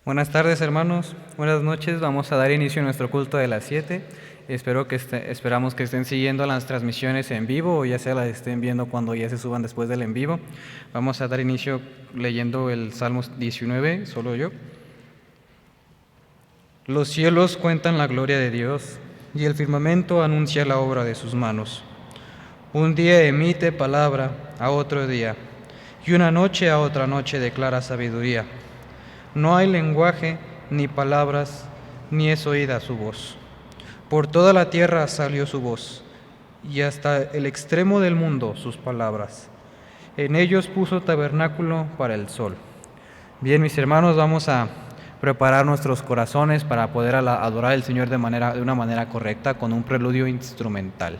Buenas tardes, hermanos. Buenas noches. Vamos a dar inicio a nuestro culto de las 7. Esperamos que estén siguiendo las transmisiones en vivo o ya sea las estén viendo cuando ya se suban después del en vivo. Vamos a dar inicio leyendo el Salmo 19, solo yo. Los cielos cuentan la gloria de Dios y el firmamento anuncia la obra de sus manos. Un día emite palabra a otro día y una noche a otra noche declara sabiduría. No hay lenguaje, ni palabras, ni es oída su voz. Por toda la tierra salió su voz, y hasta el extremo del mundo sus palabras. En ellos puso tabernáculo para el sol. Bien, mis hermanos, vamos a preparar nuestros corazones para poder adorar al Señor de una manera correcta con un preludio instrumental.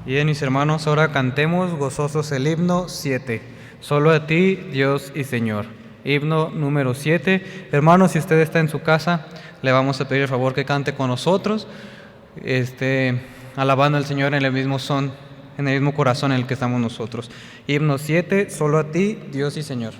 Bien, mis hermanos, ahora cantemos gozosos el himno 7. Solo a ti, Dios y Señor. Himno número 7. Hermanos, si usted está en su casa, le vamos a pedir el favor que cante con nosotros, alabando al Señor en el mismo son, en el mismo corazón en el que estamos nosotros. Himno 7. Solo a ti, Dios y Señor.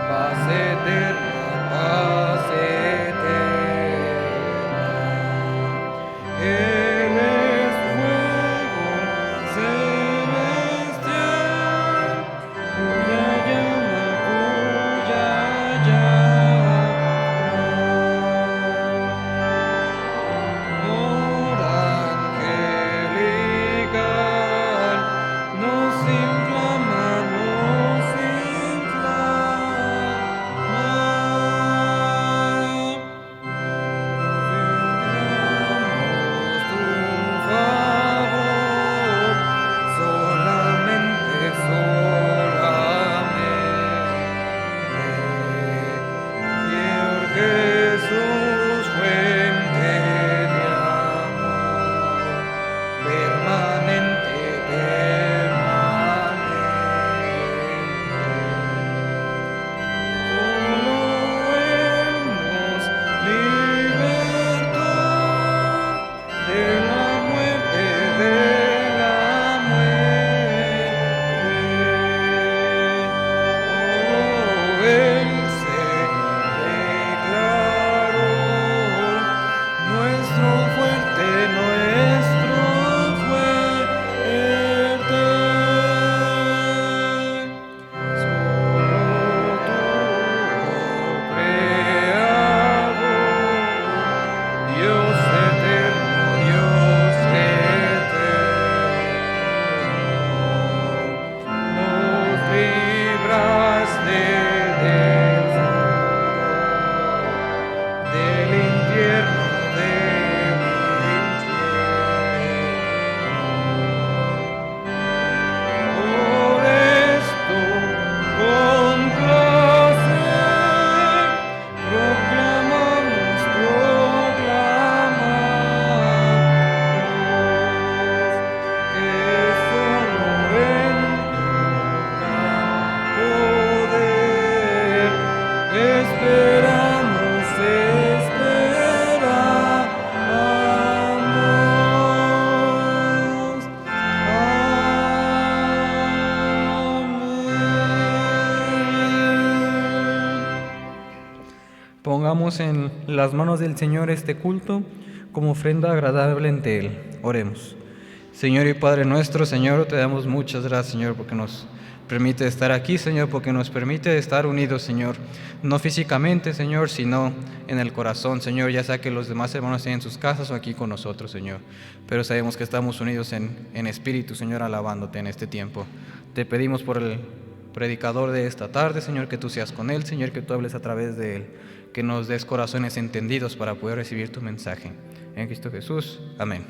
Paz eterna, paz eterna. Pongamos en las manos del Señor este culto como ofrenda agradable ante Él. Oremos. Señor y Padre nuestro, Señor, te damos muchas gracias, Señor, porque nos permite estar aquí, Señor, porque nos permite estar unidos, Señor, no físicamente, Señor, sino en el corazón, Señor, ya sea que los demás hermanos estén en sus casas o aquí con nosotros, Señor, pero sabemos que estamos unidos en espíritu, Señor, alabándote en este tiempo. Te pedimos por el predicador de esta tarde, Señor, que tú seas con él, Señor, que tú hables a través de él, que nos des corazones entendidos para poder recibir tu mensaje. En Cristo Jesús. Amén.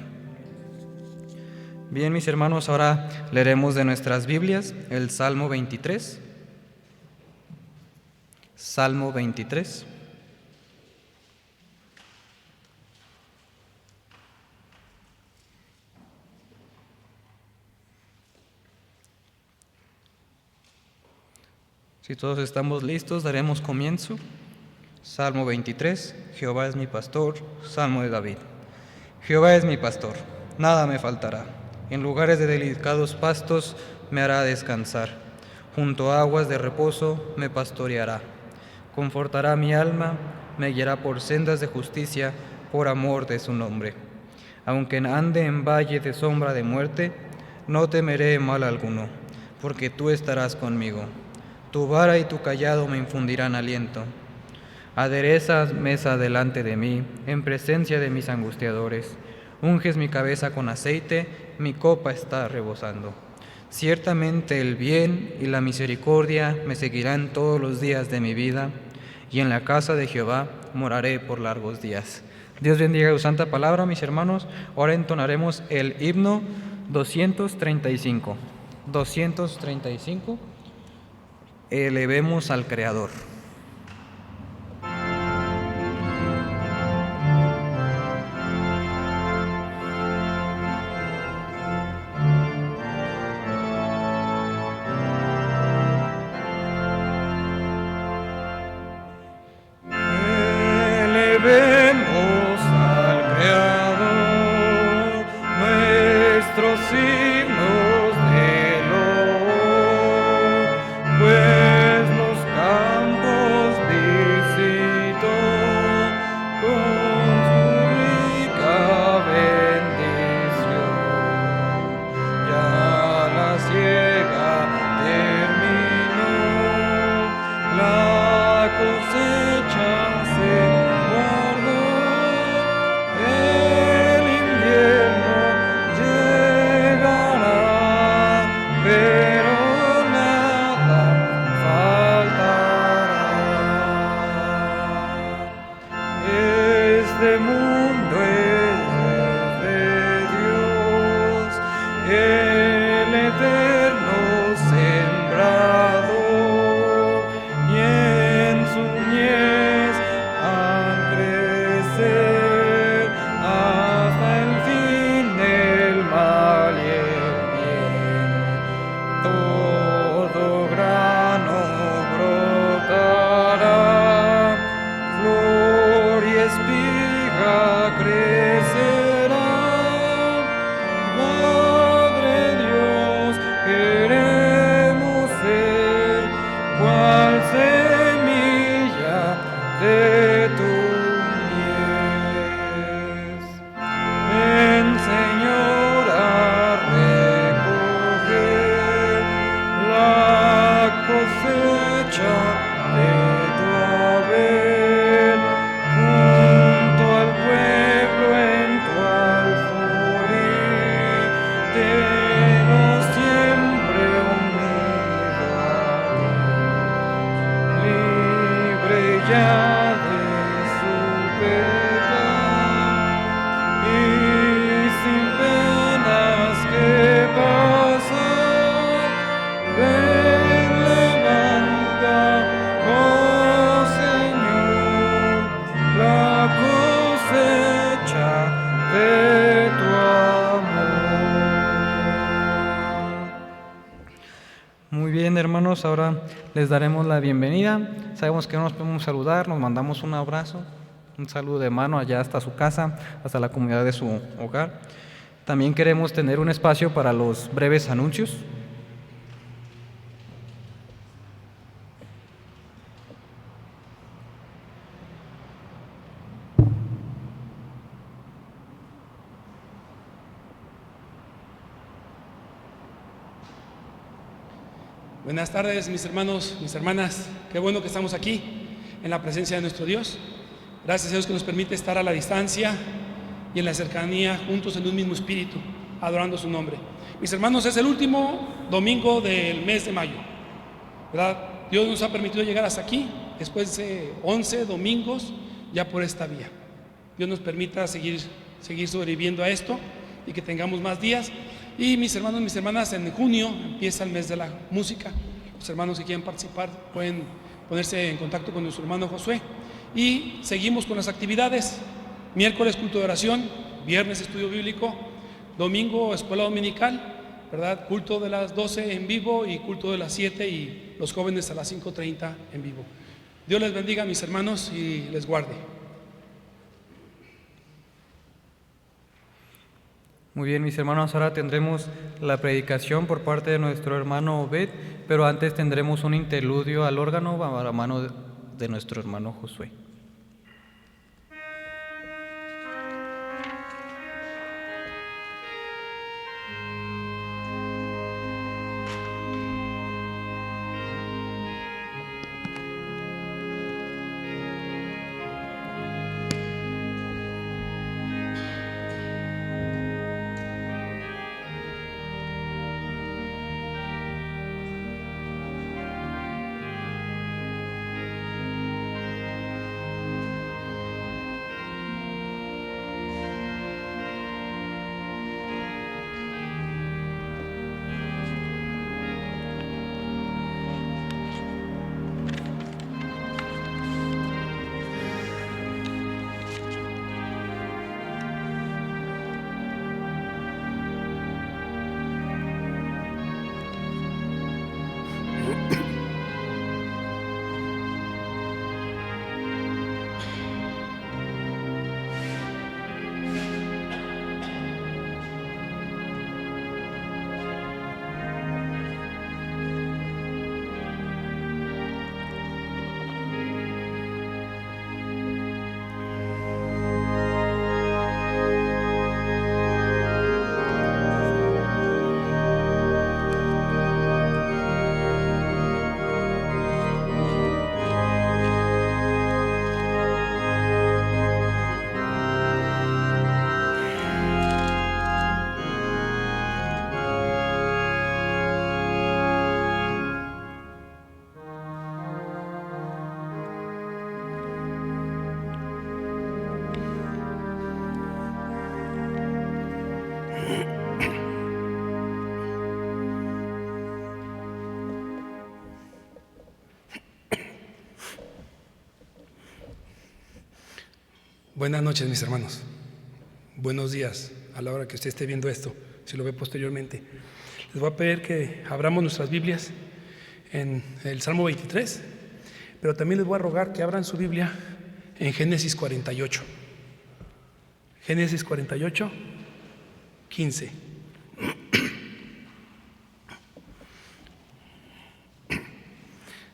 Bien, mis hermanos, ahora leeremos de nuestras Biblias el Salmo 23. Salmo 23. Si todos estamos listos, daremos comienzo. Salmo 23. Jehová es mi pastor. Salmo de David. Jehová es mi pastor, nada me faltará. En lugares de delicados pastos me hará descansar. Junto a aguas de reposo me pastoreará. Confortará mi alma, me guiará por sendas de justicia, por amor de su nombre. Aunque ande en valle de sombra de muerte, no temeré mal alguno, porque tú estarás conmigo. Tu vara y tu cayado me infundirán aliento. Aderezas mesa delante de mí, en presencia de mis angustiadores. Unges mi cabeza con aceite, mi copa está rebosando. Ciertamente el bien y la misericordia me seguirán todos los días de mi vida, y en la casa de Jehová moraré por largos días. Dios bendiga su santa palabra, mis hermanos. Ahora entonaremos el himno 235. 235. Elevemos al Creador. Hermanos, ahora les daremos la bienvenida. Sabemos que no nos podemos saludar, nos mandamos un abrazo, un saludo de mano allá hasta su casa, hasta la comunidad de su hogar. También queremos tener un espacio para los breves anuncios. Buenas tardes, mis hermanos, mis hermanas. Qué bueno que estamos aquí en la presencia de nuestro Dios. Gracias a Dios que nos permite estar a la distancia y en la cercanía, juntos en un mismo espíritu, adorando su nombre. Mis hermanos, es el último domingo del mes de mayo, ¿verdad? Dios nos ha permitido llegar hasta aquí, después de 11 domingos ya por esta vía. Dios nos permita seguir sobreviviendo a esto y que tengamos más días. Y mis hermanos, mis hermanas, en junio empieza el mes de la música. Los hermanos que quieran participar pueden ponerse en contacto con nuestro hermano Josué. Y seguimos con las actividades. Miércoles culto de oración, viernes estudio bíblico, domingo escuela dominical, ¿verdad? Culto de las 12 en vivo y culto de las 7 y los jóvenes a las 5:30 en vivo. Dios les bendiga, mis hermanos, y les guarde. Muy bien, mis hermanos, ahora tendremos la predicación por parte de nuestro hermano Obed, pero antes tendremos un interludio al órgano a la mano de nuestro hermano Josué. Buenas noches, mis hermanos. Buenos días a la hora que usted esté viendo esto, si lo ve posteriormente. Les voy a pedir que abramos nuestras Biblias en el Salmo 23, pero también les voy a rogar que abran su Biblia en Génesis 48. Génesis 48, 15.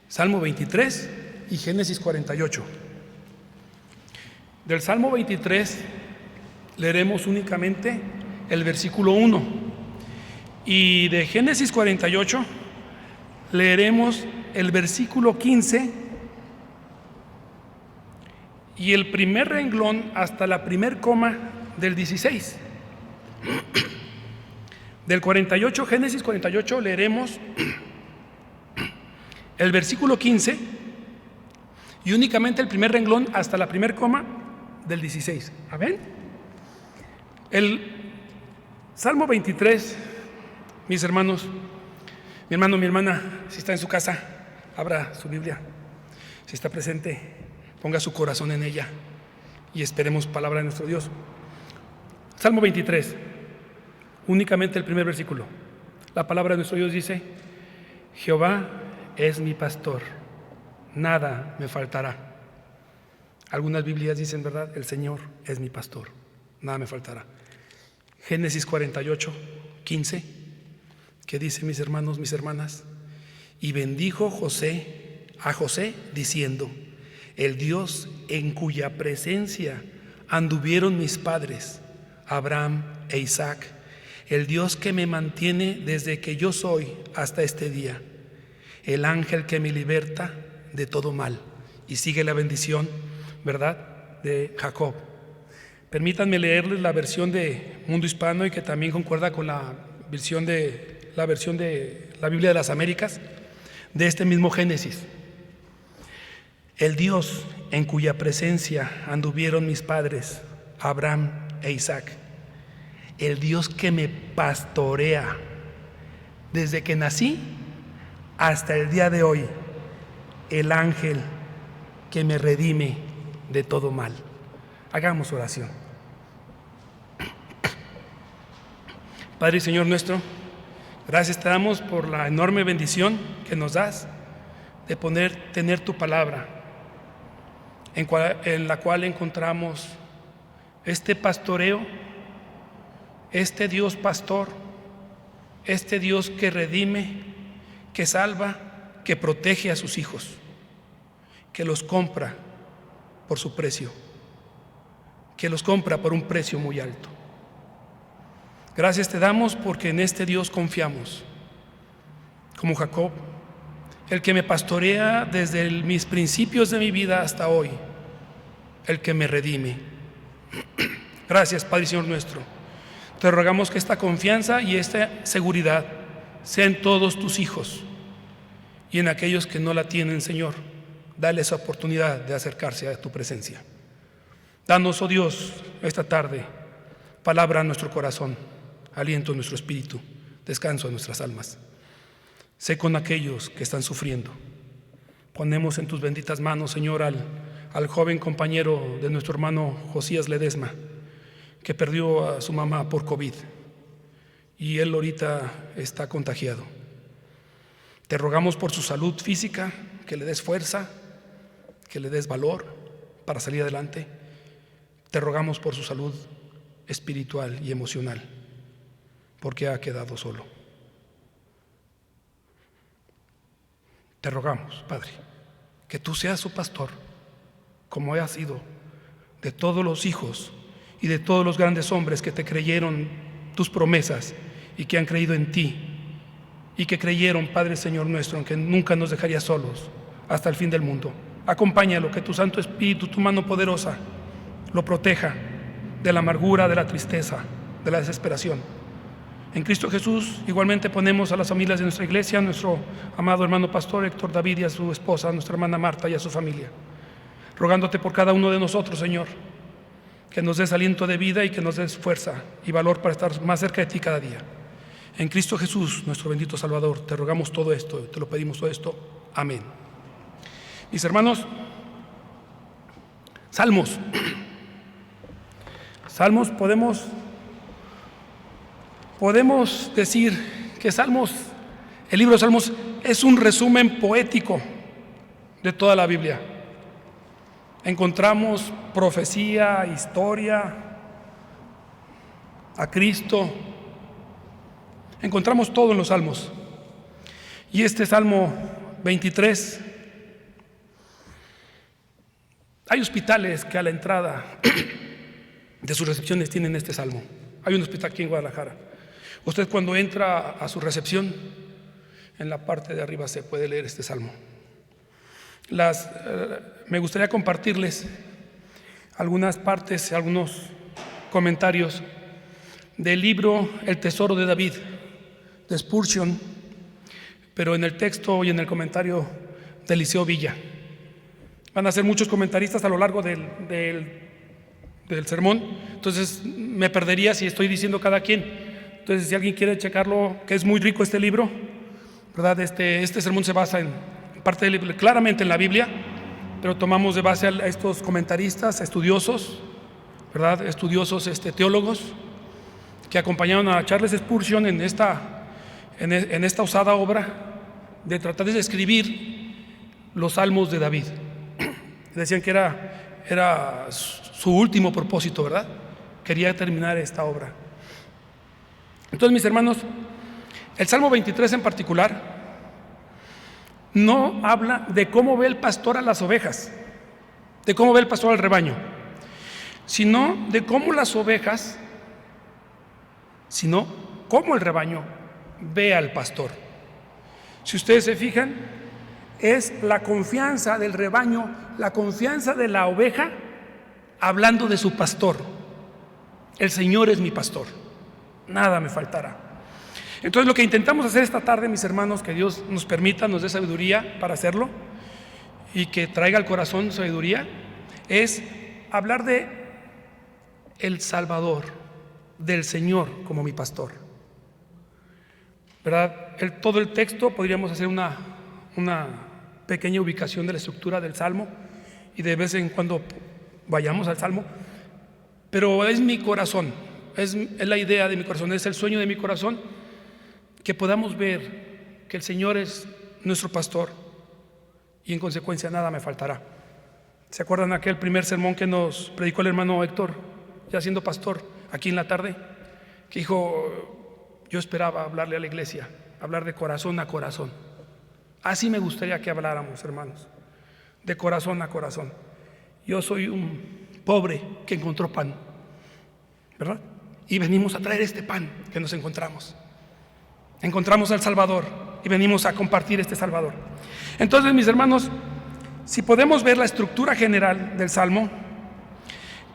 Salmo 23 y Génesis 48. Del Salmo 23 leeremos únicamente el versículo 1 y de Génesis 48 leeremos el versículo 15 y el primer renglón hasta la primer coma del 16. Del 48, Génesis 48, leeremos el versículo 15 y únicamente el primer renglón hasta la primer coma del 16. ¿Amén? El Salmo 23, mis hermanos, mi hermano, mi hermana, si está en su casa, abra su Biblia. Si está presente, ponga su corazón en ella y esperemos palabra de nuestro Dios. Salmo 23, únicamente el primer versículo. La palabra de nuestro Dios dice: Jehová es mi pastor, nada me faltará. Algunas Biblias dicen, ¿verdad? El Señor es mi pastor, nada me faltará. Génesis 48, 15, que dice, mis hermanos, mis hermanas: y bendijo a José diciendo: el Dios en cuya presencia anduvieron mis padres, Abraham e Isaac, el Dios que me mantiene desde que yo soy hasta este día, el ángel que me liberta de todo mal. Y sigue la bendición, ¿verdad?, de Jacob. Permítanme leerles la versión de Mundo Hispano y que también concuerda con la versión de la Biblia de las Américas, de este mismo Génesis. El Dios en cuya presencia anduvieron mis padres, Abraham e Isaac, el Dios que me pastorea desde que nací hasta el día de hoy, el ángel que me redime de todo mal. Hagamos oración. Padre y Señor nuestro, gracias te damos por la enorme bendición que nos das de tener tu palabra, en la cual encontramos este pastoreo, este Dios pastor, este Dios que redime, que salva, que protege a sus hijos, que los compra por su precio, que los compra por un precio muy alto. Gracias te damos porque en este Dios confiamos, como Jacob, el que me pastorea desde mis principios de mi vida hasta hoy, el que me redime. Gracias, Padre y Señor nuestro. Te rogamos que esta confianza y esta seguridad sea en todos tus hijos y en aquellos que no la tienen, Señor. Dale esa oportunidad de acercarse a tu presencia. Danos, oh Dios, esta tarde, palabra a nuestro corazón, aliento a nuestro espíritu, descanso a nuestras almas. Sé con aquellos que están sufriendo. Ponemos en tus benditas manos, Señor, al joven compañero de nuestro hermano Josías Ledesma, que perdió a su mamá por COVID y él ahorita está contagiado. Te rogamos por su salud física, que le des fuerza, que le des valor para salir adelante. Te rogamos por su salud espiritual y emocional, porque ha quedado solo. Te rogamos, Padre, que tú seas su pastor, como has sido de todos los hijos y de todos los grandes hombres que te creyeron tus promesas y que han creído en ti y que creyeron, Padre Señor nuestro, en que nunca nos dejarías solos hasta el fin del mundo. Acompáñalo, que tu Santo Espíritu, tu mano poderosa, lo proteja de la amargura, de la tristeza, de la desesperación. En Cristo Jesús igualmente ponemos a las familias de nuestra iglesia, a nuestro amado hermano pastor Héctor David y a su esposa, a nuestra hermana Marta y a su familia, rogándote por cada uno de nosotros, Señor, que nos des aliento de vida y que nos des fuerza y valor para estar más cerca de ti cada día. En Cristo Jesús, nuestro bendito Salvador, te rogamos todo esto, te lo pedimos todo esto. Amén. Mis hermanos, Salmos. Salmos, podemos decir que el libro de Salmos es un resumen poético de toda la Biblia. Encontramos profecía, historia, a Cristo. Encontramos todo en los Salmos. Y este Salmo 23, hay hospitales que a la entrada de sus recepciones tienen este Salmo. Hay un hospital aquí en Guadalajara. Usted cuando entra a su recepción, en la parte de arriba se puede leer este Salmo. Me gustaría compartirles algunas partes, algunos comentarios del libro El Tesoro de David, de Spurgeon, pero en el texto y en el comentario de Eliseo Villa. Van a ser muchos comentaristas a lo largo del sermón, entonces me perdería si estoy diciendo cada quien. Entonces, si alguien quiere checarlo, que es muy rico este libro, ¿verdad? Este sermón se basa en parte claramente en la Biblia, pero tomamos de base a estos comentaristas, estudiosos, ¿verdad? Estudiosos teólogos que acompañaron a Charles Spurgeon en esta osada obra de tratar de describir los salmos de David. Decían que era su último propósito, ¿verdad? Quería terminar esta obra. Entonces, mis hermanos, el Salmo 23 en particular no habla de cómo ve el pastor a las ovejas, de cómo ve el pastor al rebaño, sino de cómo las ovejas, cómo el rebaño ve al pastor. Si ustedes se fijan, es la confianza del rebaño, la confianza de la oveja, hablando de su pastor. El Señor es mi pastor, nada me faltará. Entonces lo que intentamos hacer esta tarde, mis hermanos, que Dios nos permita, nos dé sabiduría para hacerlo y que traiga al corazón sabiduría, es hablar de el Salvador, del Señor como mi pastor, ¿verdad? Todo el texto podríamos hacer una pequeña ubicación de la estructura del Salmo y de vez en cuando vayamos al Salmo, pero es mi corazón, es la idea de mi corazón, es el sueño de mi corazón, que podamos ver que el Señor es nuestro pastor y en consecuencia nada me faltará. ¿Se acuerdan aquel primer sermón que nos predicó el hermano Héctor, ya siendo pastor, aquí en la tarde? Que dijo, yo esperaba hablarle a la iglesia, hablar de corazón a corazón. Así me gustaría que habláramos, hermanos, de corazón a corazón. Yo soy un pobre que encontró pan, ¿verdad? Y venimos a traer este pan que nos encontramos. Encontramos al Salvador y venimos a compartir este Salvador. Entonces, mis hermanos, si podemos ver la estructura general del Salmo,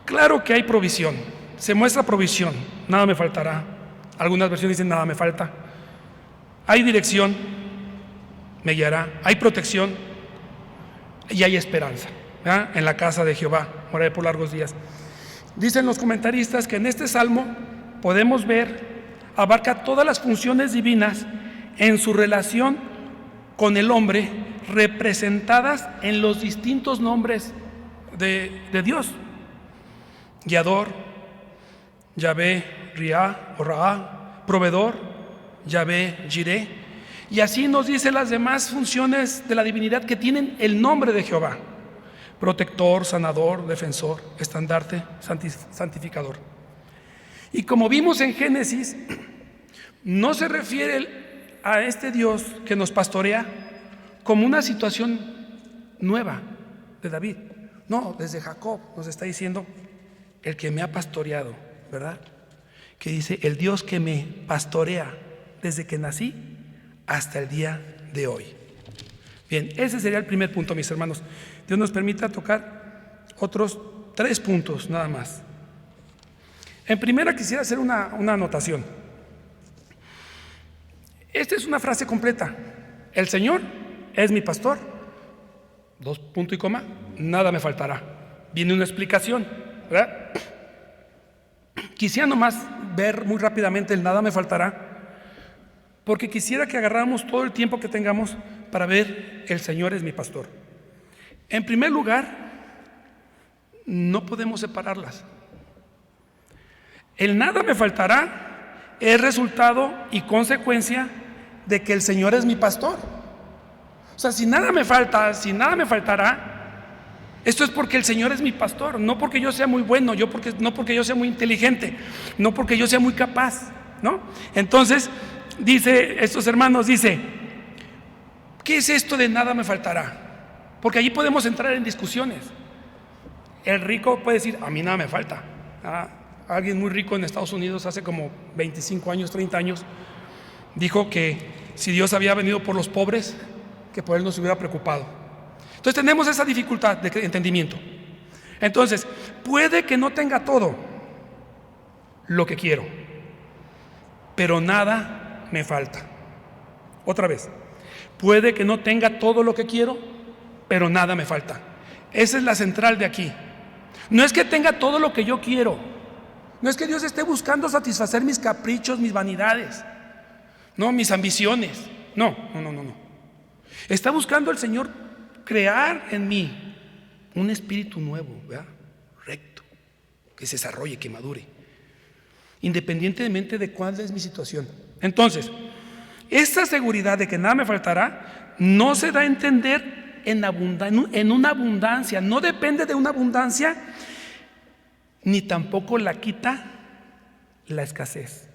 claro que hay provisión, se muestra provisión, nada me faltará. Algunas versiones dicen nada me falta. Hay dirección, me guiará. Hay protección y hay esperanza, ¿verdad? En la casa de Jehová moraré por largos días. Dicen los comentaristas que en este Salmo podemos ver, abarca todas las funciones divinas en su relación con el hombre, representadas en los distintos nombres de Dios: guiador, Yahvé, Riá o Raá, proveedor, Yahvé, Jiré, y así nos dice las demás funciones de la divinidad que tienen el nombre de Jehová: protector, sanador, defensor, estandarte, santificador. Y como vimos en Génesis, no se refiere a este Dios que nos pastorea como una situación nueva de David. No, desde Jacob nos está diciendo el que me ha pastoreado, ¿verdad? Que dice el Dios que me pastorea desde que nací hasta el día de hoy. Bien, ese sería el primer punto, mis hermanos. Dios nos permita tocar otros 3 puntos nada más. En primera quisiera hacer una anotación. Esta es una frase completa. El Señor es mi pastor, 2 puntos y coma, nada me faltará. Viene una explicación, ¿verdad? Quisiera nomás ver muy rápidamente el nada me faltará, porque quisiera que agarráramos todo el tiempo que tengamos para ver el Señor es mi pastor. En primer lugar, no podemos separarlas. El nada me faltará es resultado y consecuencia de que el Señor es mi pastor. O sea, si nada me falta, si nada me faltará, esto es porque el Señor es mi pastor, no porque yo sea muy bueno, no porque yo sea muy inteligente, no porque yo sea muy capaz, ¿no? Entonces, dice estos hermanos, dice, ¿qué es esto de nada me faltará? Porque allí podemos entrar en discusiones. El rico puede decir, a mí nada me falta. Alguien muy rico en Estados Unidos hace como 25 años, 30 años, dijo que si Dios había venido por los pobres, que por él no se hubiera preocupado. Entonces tenemos esa dificultad de entendimiento. Entonces, puede que no tenga todo lo que quiero, pero nada me falta. Otra vez, puede que no tenga todo lo que quiero, pero nada me falta. Esa es la central de aquí. No es que tenga todo lo que yo quiero. No es que Dios esté buscando satisfacer mis caprichos, mis vanidades, no, mis ambiciones. No. Está buscando el Señor crear en mí un espíritu nuevo, ¿verdad? Recto, que se desarrolle, que madure, independientemente de cuál es mi situación. Entonces, esta seguridad de que nada me faltará no se da a entender en una abundancia, no depende de una abundancia, ni tampoco la quita la escasez,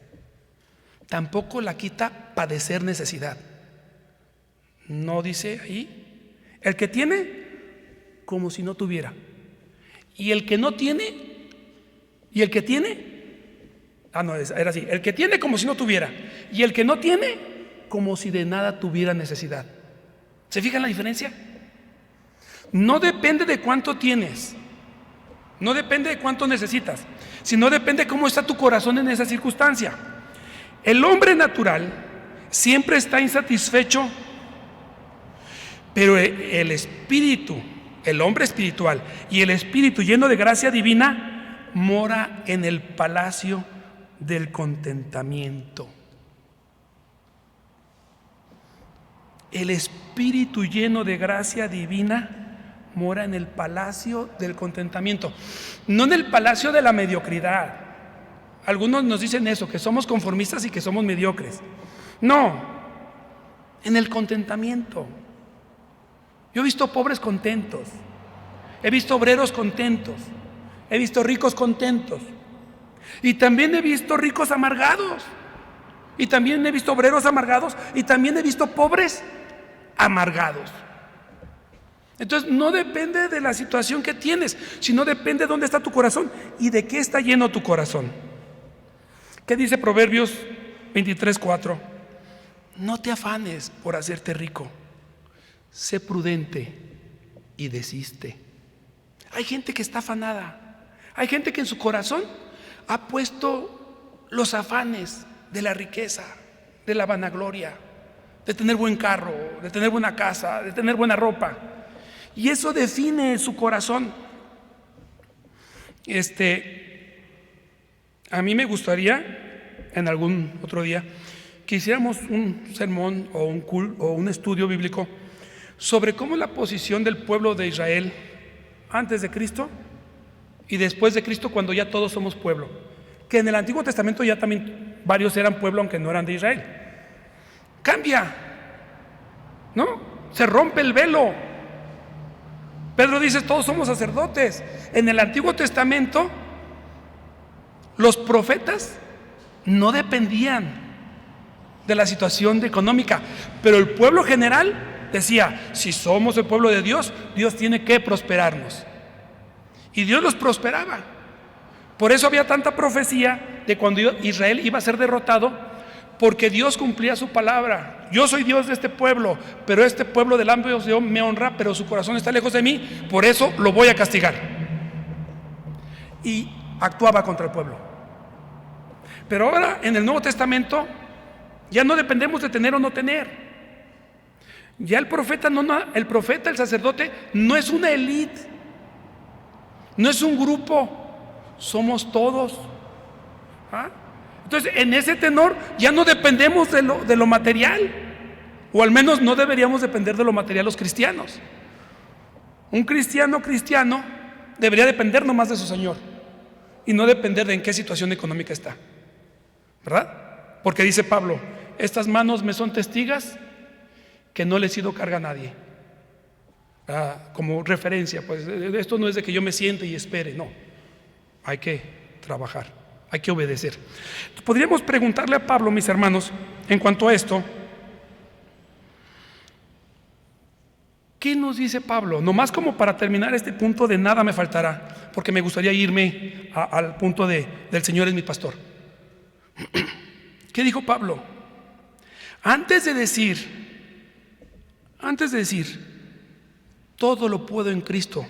tampoco la quita padecer necesidad. No dice ahí, el que tiene como si no tuviera, y el que no tiene, y el que tiene, era así, el que tiene como si no tuviera, y el que no tiene como si de nada tuviera necesidad. ¿Se fijan la diferencia? No depende de cuánto tienes, no depende de cuánto necesitas, sino depende de cómo está tu corazón en esa circunstancia. El hombre natural siempre está insatisfecho, pero el espíritu, el hombre espiritual y el espíritu lleno de gracia divina mora en el palacio del contentamiento. El espíritu lleno de gracia divina mora en el palacio del contentamiento, no en el palacio de la mediocridad. Algunos nos dicen eso, que somos conformistas y que somos mediocres. No, en el contentamiento. Yo he visto pobres contentos, he visto obreros contentos, he visto ricos contentos, y también he visto ricos amargados, y también he visto obreros amargados, y también he visto pobres amargados. Entonces no depende de la situación que tienes, sino depende de dónde está tu corazón y de qué está lleno tu corazón. ¿Qué dice Proverbios 23:4? No te afanes por hacerte rico, sé prudente y desiste. Hay gente que está afanada, hay gente que en su corazón ha puesto los afanes de la riqueza, de la vanagloria, de tener buen carro, de tener buena casa, de tener buena ropa. Y eso define su corazón. A mí me gustaría en algún otro día que hiciéramos un sermón o un estudio bíblico sobre cómo la posición del pueblo de Israel antes de Cristo y después de Cristo, cuando ya todos somos pueblo. Que en el Antiguo Testamento ya también varios eran pueblo aunque no eran de Israel. Cambia, ¿no? Se rompe el velo. Pedro dice, todos somos sacerdotes. En el Antiguo Testamento los profetas no dependían de la situación económica, pero el pueblo general decía, si somos el pueblo de Dios, Dios tiene que prosperarnos. Y Dios los prosperaba. Por eso había tanta profecía de cuando Israel iba a ser derrotado, porque Dios cumplía su palabra. Yo soy Dios de este pueblo, pero este pueblo del ámbito de Dios me honra, pero su corazón está lejos de mí, por eso lo voy a castigar. Y actuaba contra el pueblo. Pero ahora en el Nuevo Testamento ya no dependemos de tener o no tener. Ya el profeta, el sacerdote no es una élite, no es un grupo, somos todos. ¿Ah? Entonces, en ese tenor ya no dependemos de lo material, o al menos no deberíamos depender de lo material los cristianos. Un cristiano debería depender nomás de su Señor y no depender de en qué situación económica está, ¿verdad? Porque dice Pablo, estas manos me son testigas que no le he sido carga a nadie. Como referencia, pues esto no es de que yo me siente y espere, no, hay que trabajar, hay que obedecer. Podríamos preguntarle a Pablo, mis hermanos, en cuanto a esto, ¿qué nos dice Pablo? Nomás como para terminar este punto de nada me faltará, porque me gustaría irme al punto del Señor es mi pastor. ¿Qué dijo Pablo? Antes de decir, todo lo puedo en Cristo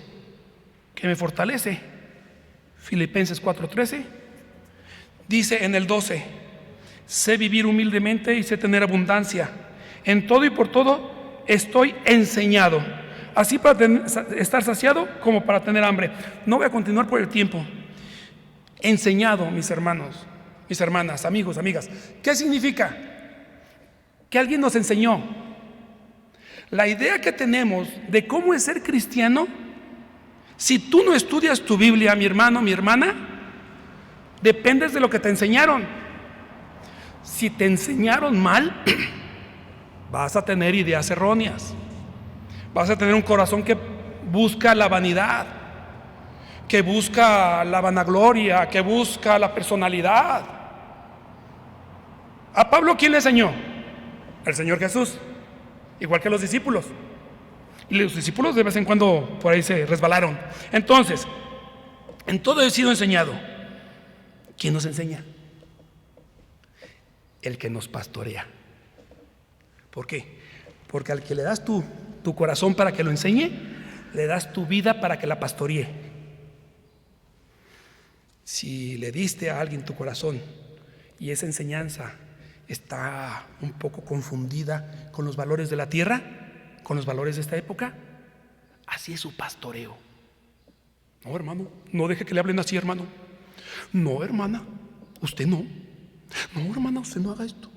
que me fortalece, Filipenses 4:13, dice en el 12, sé vivir humildemente y sé tener abundancia, en todo y por todo estoy enseñado, así para estar saciado como para tener hambre. No voy a continuar por el tiempo. Enseñado, mis hermanos, mis hermanas, amigos, amigas. ¿Qué significa? Que alguien nos enseñó. La idea que tenemos de cómo es ser cristiano, si tú no estudias tu Biblia, mi hermano, mi hermana, dependes de lo que te enseñaron. Si te enseñaron mal, vas a tener ideas erróneas. Vas a tener un corazón que busca la vanidad, que busca la vanagloria, que busca la personalidad. ¿A Pablo quién le enseñó? El Señor Jesús, igual que los discípulos. Y los discípulos de vez en cuando por ahí se resbalaron. Entonces, en todo he sido enseñado. ¿Quién nos enseña? El que nos pastorea. ¿Por qué? Porque al que le das tu corazón para que lo enseñe, le das tu vida para que la pastoree. Si le diste a alguien tu corazón y esa enseñanza está un poco confundida con los valores de la tierra, con los valores de esta época, así es su pastoreo. No, hermano, no deje que le hablen así, hermano. No, hermana, usted no. No, hermana, usted no haga esto.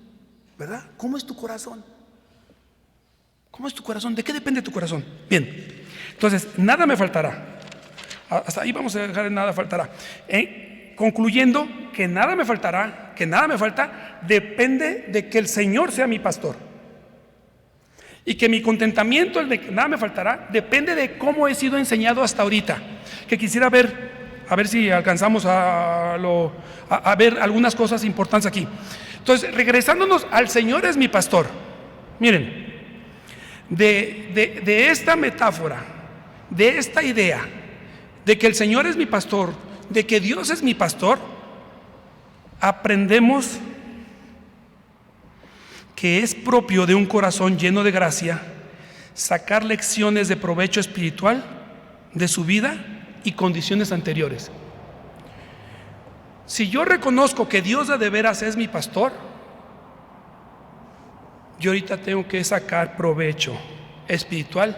¿Verdad? ¿Cómo es tu corazón? ¿Cómo es tu corazón? ¿De qué depende tu corazón? Bien, entonces, nada me faltará. Hasta ahí vamos a dejar nada faltará. Concluyendo que nada me faltará, que nada me falta, depende de que el Señor sea mi pastor. Y que mi contentamiento, el de que nada me faltará, depende de cómo he sido enseñado hasta ahorita. Que quisiera ver, a ver si alcanzamos a ver algunas cosas importantes aquí. Entonces, regresándonos al Señor es mi pastor. Miren, de esta metáfora, de esta idea, de que el Señor es mi pastor, de que Dios es mi pastor, aprendemos que es propio de un corazón lleno de gracia sacar lecciones de provecho espiritual de su vida y condiciones anteriores. Si yo reconozco que Dios de veras es mi pastor, yo ahorita tengo que sacar provecho espiritual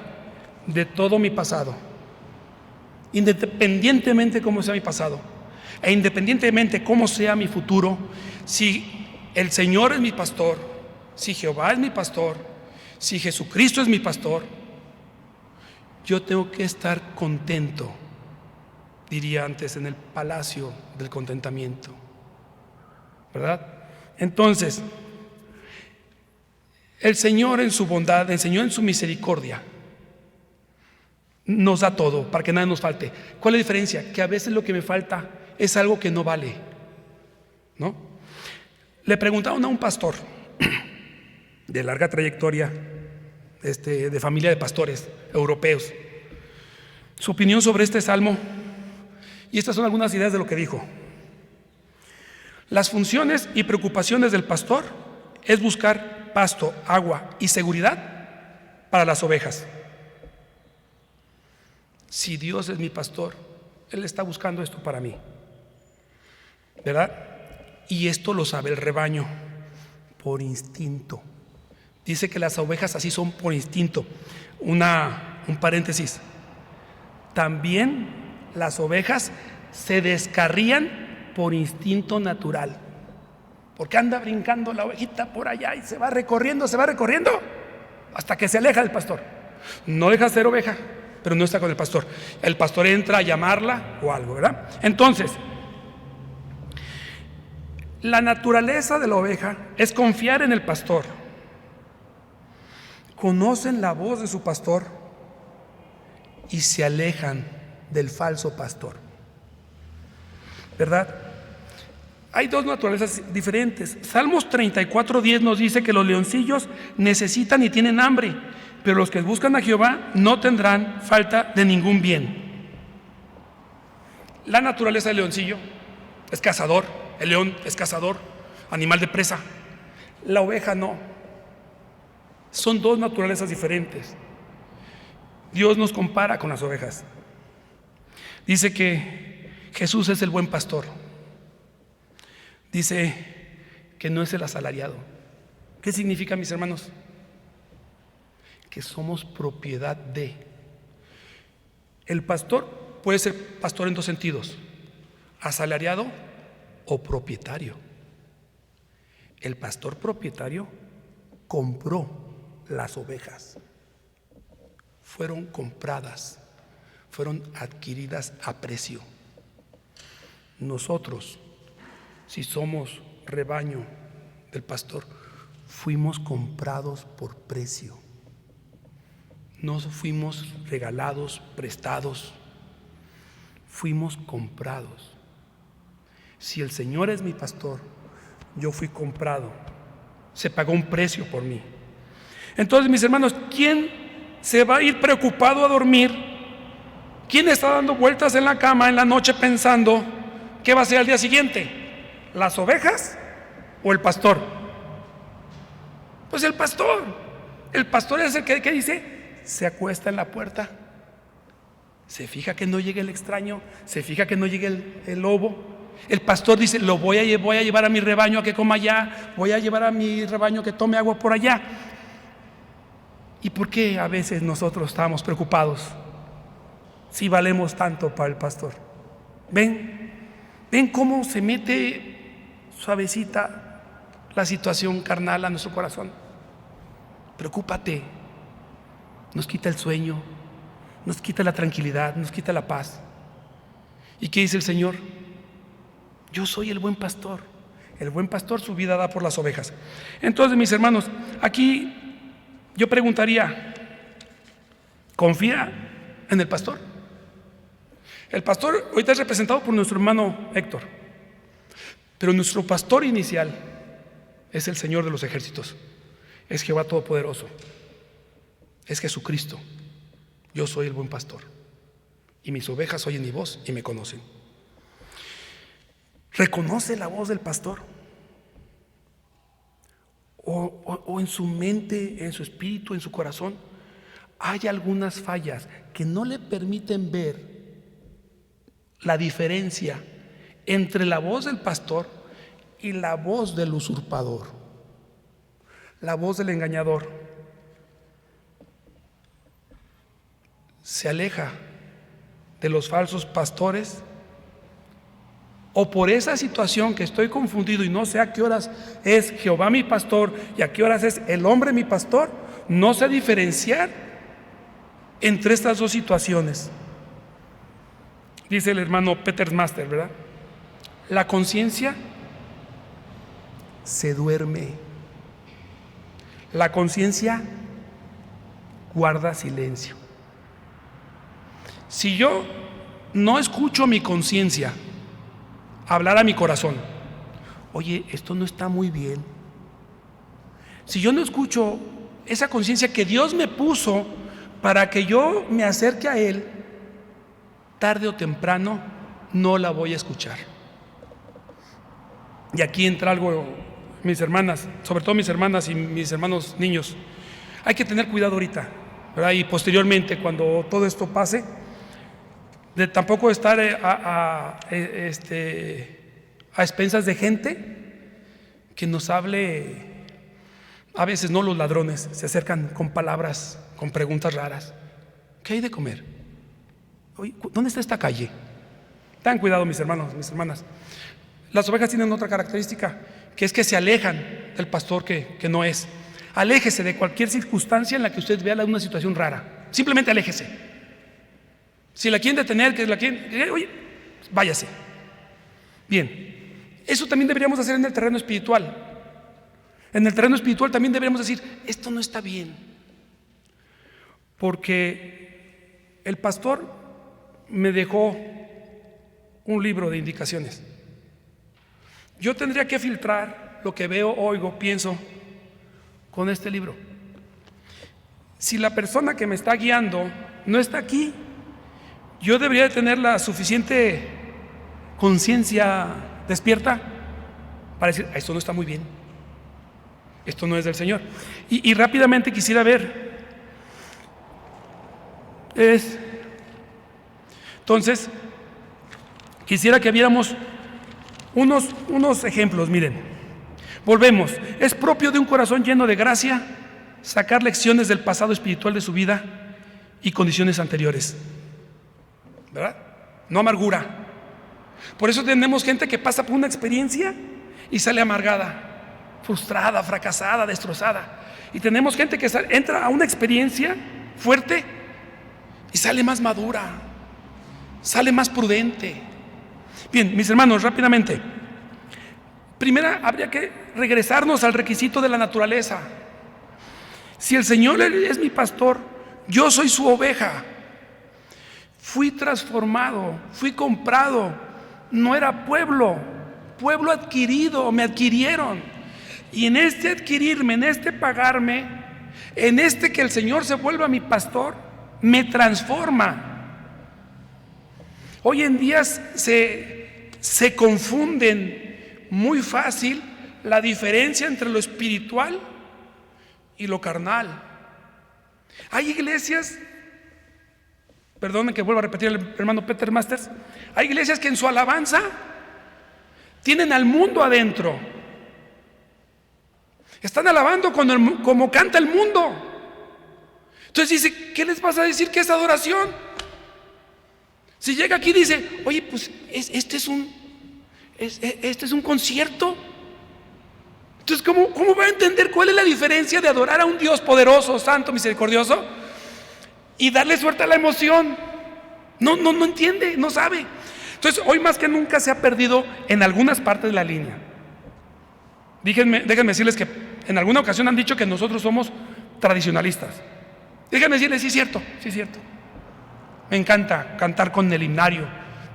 de todo mi pasado, independientemente cómo sea mi pasado e independientemente cómo sea mi futuro. Si el Señor es mi pastor, si Jehová es mi pastor, si Jesucristo es mi pastor, yo tengo que estar contento, diría antes, en el palacio del contentamiento, ¿verdad? Entonces, el Señor en su bondad, el Señor en su misericordia nos da todo para que nada nos falte. ¿Cuál es la diferencia? Que a veces lo que me falta es algo que no vale, ¿no? Le preguntaron a un pastor de larga trayectoria, de familia de pastores europeos, su opinión sobre este salmo, y estas son algunas ideas de lo que dijo. Las funciones y preocupaciones del pastor es buscar pasto, agua y seguridad para las ovejas. Si Dios es mi pastor, Él está buscando esto para mí, ¿verdad? Y esto lo sabe el rebaño por instinto. Dice que las ovejas así son por instinto. Un paréntesis. También las ovejas se descarrían por instinto natural. Porque anda brincando la ovejita por allá y se va recorriendo hasta que se aleja del pastor. No deja de ser oveja, pero no está con el pastor. El pastor entra a llamarla o algo, ¿verdad? Entonces, la naturaleza de la oveja es confiar en el pastor. Conocen la voz de su pastor y se alejan del falso pastor, ¿verdad? Hay dos naturalezas diferentes. Salmos 34:10 nos dice que los leoncillos necesitan y tienen hambre, pero los que buscan a Jehová no tendrán falta de ningún bien. La naturaleza del leoncillo es cazador, el león es cazador, animal de presa. La oveja no. Son dos naturalezas diferentes. Dios nos compara con las ovejas. Dice que Jesús es el buen pastor. Dice que no es el asalariado. ¿Qué significa, mis hermanos? Que somos propiedad de. El pastor puede ser pastor en dos sentidos: asalariado o propietario. El pastor propietario compró las ovejas. Fueron compradas, fueron adquiridas a precio. Nosotros, si somos rebaño del pastor, fuimos comprados por precio. No fuimos regalados, prestados, fuimos comprados. Si el Señor es mi pastor, yo fui comprado, se pagó un precio por mí. Entonces, mis hermanos, ¿quién se va a ir preocupado a dormir? ¿Quién está dando vueltas en la cama en la noche pensando qué va a ser al día siguiente? ¿Las ovejas o el pastor? Pues el pastor. El pastor es el que dice, se acuesta en la puerta, se fija que no llegue el extraño, se fija que no llegue el lobo. El pastor dice, voy a llevar a mi rebaño a que coma allá, voy a llevar a mi rebaño que tome agua por allá. ¿Y por qué a veces nosotros estamos preocupados si valemos tanto para el pastor? ¿Ven cómo se mete suavecita la situación carnal a nuestro corazón? Preocúpate, nos quita el sueño, nos quita la tranquilidad, nos quita la paz. ¿Y qué dice el Señor? Yo soy el buen pastor. El buen pastor su vida da por las ovejas. Entonces, mis hermanos, aquí yo preguntaría, ¿confía en el pastor? El pastor ahorita es representado por nuestro hermano Héctor, pero nuestro pastor inicial es el Señor de los ejércitos, es Jehová Todopoderoso, es Jesucristo. Yo soy el buen pastor y mis ovejas oyen mi voz y me conocen. ¿Reconoce la voz del pastor? O en su mente, en su espíritu, en su corazón, hay algunas fallas que no le permiten ver la diferencia entre la voz del pastor y la voz del usurpador, la voz del engañador. Se aleja de los falsos pastores, o por esa situación que estoy confundido y no sé a qué horas es Jehová mi pastor y a qué horas es el hombre mi pastor, no sé diferenciar entre estas dos situaciones. Dice el hermano Peter Master, ¿verdad? La conciencia se duerme, la conciencia guarda silencio. Si yo no escucho mi conciencia hablar a mi corazón, oye, esto no está muy bien. Si yo no escucho esa conciencia que Dios me puso para que yo me acerque a Él, tarde o temprano no la voy a escuchar. Y aquí entra algo, mis hermanas, sobre todo mis hermanas y mis hermanos niños. Hay que tener cuidado ahorita, ¿verdad? Y posteriormente, cuando todo esto pase, de tampoco estar a expensas de gente que nos hable. A veces no, los ladrones se acercan con palabras, con preguntas raras. ¿Qué hay de comer? Oye, ¿dónde está esta calle? Tengan cuidado, mis hermanos, mis hermanas. Las ovejas tienen otra característica, que es que se alejan del pastor que no es. Aléjese de cualquier circunstancia en la que usted vea una situación rara. Simplemente aléjese. Si la quieren detener, oye, váyase. Bien, eso también deberíamos hacer en el terreno espiritual. En el terreno espiritual también deberíamos decir, esto no está bien. Porque el pastor me dejó un libro de indicaciones. Yo tendría que filtrar lo que veo, oigo, pienso con este libro. Si la persona que me está guiando no está aquí, yo debería de tener la suficiente conciencia despierta para decir, esto no está muy bien, esto no es del Señor. Y rápidamente quisiera ver, entonces, quisiera que viéramos unos ejemplos. Miren, volvemos. Es propio de un corazón lleno de gracia sacar lecciones del pasado espiritual de su vida y condiciones anteriores, ¿verdad? No amargura. Por eso tenemos gente que pasa por una experiencia y sale amargada, frustrada, fracasada, destrozada. Y tenemos gente que entra a una experiencia fuerte y sale más madura, sale más prudente. Bien, mis hermanos, rápidamente. Primera, habría que regresarnos al requisito de la naturaleza. Si el Señor es mi pastor, yo soy su oveja. Fui transformado, fui comprado. No era pueblo adquirido, me adquirieron. Y en este adquirirme, en este pagarme, en este que el Señor se vuelva mi pastor, me transforma. Hoy en día se confunden muy fácil la diferencia entre lo espiritual y lo carnal. Hay iglesias, perdonen que vuelva a repetir el hermano Peter Masters, hay iglesias que en su alabanza tienen al mundo adentro. Están alabando como canta el mundo. Entonces dice, ¿qué les vas a decir que es adoración? Si llega aquí y dice, oye, pues este es un concierto. Entonces, ¿cómo va a entender cuál es la diferencia de adorar a un Dios poderoso, santo, misericordioso y darle suerte a la emoción? No entiende, no sabe. Entonces, hoy más que nunca se ha perdido en algunas partes de la línea. Déjenme decirles que en alguna ocasión han dicho que nosotros somos tradicionalistas. Déjenme decirles, sí es cierto. Me encanta cantar con el himnario,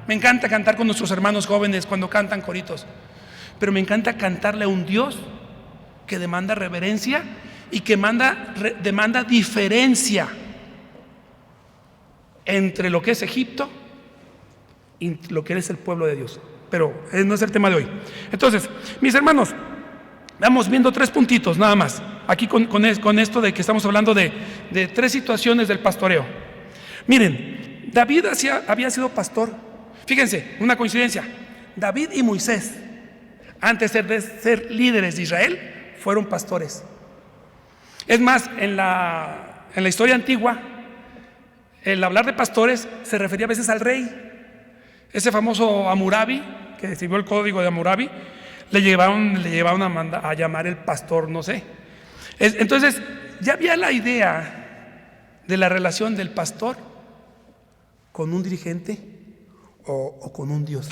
me encanta cantar con nuestros hermanos jóvenes cuando cantan coritos, pero me encanta cantarle a un Dios que demanda reverencia y que demanda diferencia entre lo que es Egipto y lo que es el pueblo de Dios. Pero no es el tema de hoy. Entonces, mis hermanos, vamos viendo 3 puntitos nada más aquí con esto de que estamos hablando de 3 situaciones del pastoreo. Miren, David había sido pastor. Fíjense, una coincidencia. David y Moisés, antes de ser líderes de Israel, fueron pastores. Es más, en la historia antigua, el hablar de pastores se refería a veces al rey. Ese famoso Hammurabi, que escribió el código de Hammurabi, le llevaban a llamar el pastor, no sé. Entonces, ya había la idea de la relación del pastor con un dirigente o con un Dios.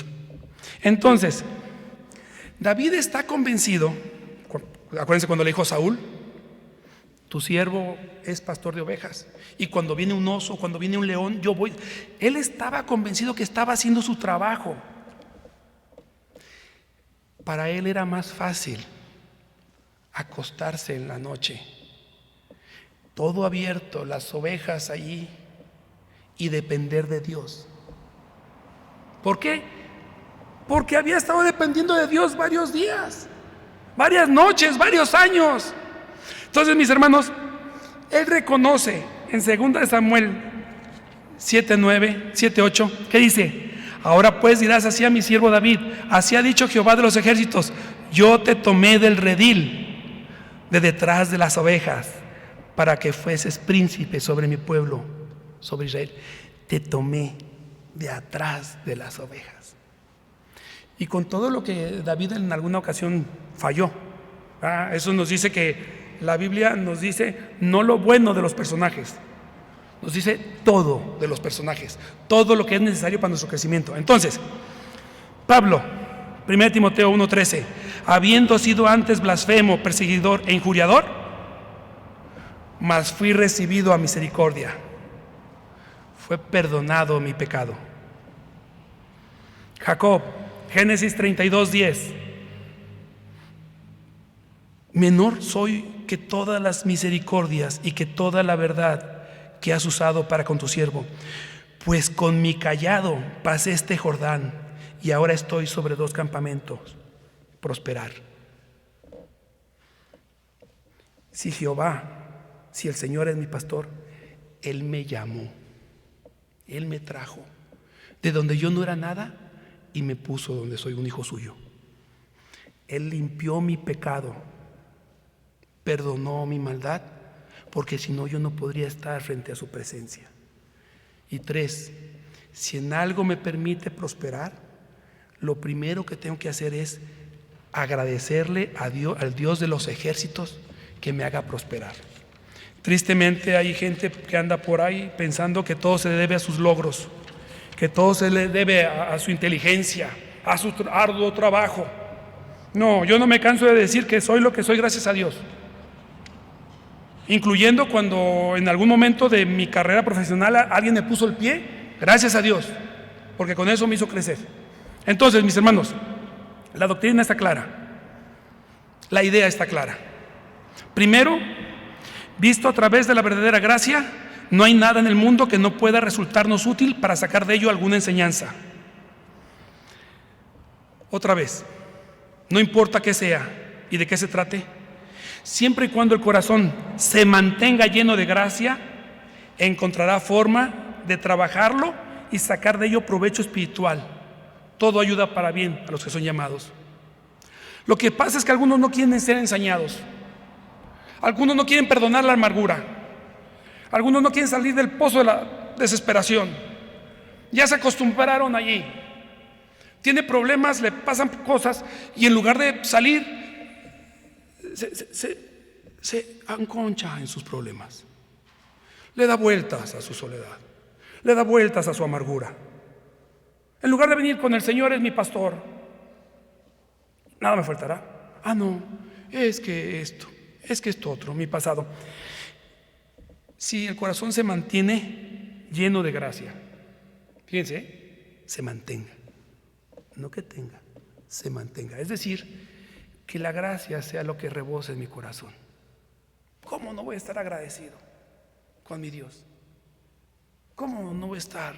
Entonces, David está convencido, acuérdense cuando le dijo a Saúl, tu siervo es pastor de ovejas, y cuando viene un oso, cuando viene un león, yo voy. Él estaba convencido que estaba haciendo su trabajo. Para él era más fácil acostarse en la noche, todo abierto, las ovejas allí, y depender de Dios. ¿Por qué? Porque había estado dependiendo de Dios varios días, varias noches, varios años. Entonces, mis hermanos, él reconoce en 2 Samuel 7:9, 7:8, que dice: ahora pues dirás así a mi siervo David, así ha dicho Jehová de los ejércitos, yo te tomé del redil, de detrás de las ovejas, para que fueses príncipe sobre mi pueblo, sobre Israel. Te tomé de atrás de las ovejas. Y con todo lo que David en alguna ocasión falló, eso nos dice que la Biblia nos dice no lo bueno de los personajes, nos dice todo de los personajes, todo lo que es necesario para nuestro crecimiento. Entonces, Pablo, 1 Timoteo 1:13, habiendo sido antes blasfemo, perseguidor e injuriador, mas fui recibido a misericordia, fue perdonado mi pecado. Jacob, Génesis 32:10, menor soy que todas las misericordias y que toda la verdad que has usado para con tu siervo, pues con mi cayado pasé este Jordán y ahora estoy sobre 2 campamentos, prosperar. Si el Señor es mi pastor, Él me llamó, Él me trajo de donde yo no era nada y me puso donde soy un hijo suyo. Él limpió mi pecado, perdonó mi maldad, porque si no yo no podría estar frente a su presencia. Y 3, si en algo me permite prosperar, lo primero que tengo que hacer es agradecerle a Dios, al Dios de los ejércitos, que me haga prosperar. Tristemente hay gente que anda por ahí pensando que todo se debe a sus logros, que todo se le debe a su inteligencia, a su arduo trabajo. No, yo no me canso de decir que soy lo que soy gracias a Dios, incluyendo cuando en algún momento de mi carrera profesional alguien me puso el pie, gracias a Dios, porque con eso me hizo crecer. Entonces, mis hermanos, la doctrina está clara, la idea está clara. Primero, visto a través de la verdadera gracia, no hay nada en el mundo que no pueda resultarnos útil para sacar de ello alguna enseñanza. Otra vez, no importa qué sea y de qué se trate, siempre y cuando el corazón se mantenga lleno de gracia, encontrará forma de trabajarlo y sacar de ello provecho espiritual. Todo ayuda para bien a los que son llamados. Lo que pasa es que algunos no quieren ser ensañados. Algunos no quieren perdonar la amargura. Algunos no quieren salir del pozo de la desesperación. Ya se acostumbraron allí. Tiene problemas, le pasan cosas y en lugar de salir, se anconcha en sus problemas. Le da vueltas a su soledad. Le da vueltas a su amargura. En lugar de venir con el Señor es mi pastor, nada me faltará. Ah, no, es que esto otro, mi pasado. Si el corazón se mantiene lleno de gracia, fíjense, se mantenga, no que tenga, se mantenga. Es decir, que la gracia sea lo que rebose en mi corazón. ¿Cómo no voy a estar agradecido con mi Dios? ¿Cómo no voy a estar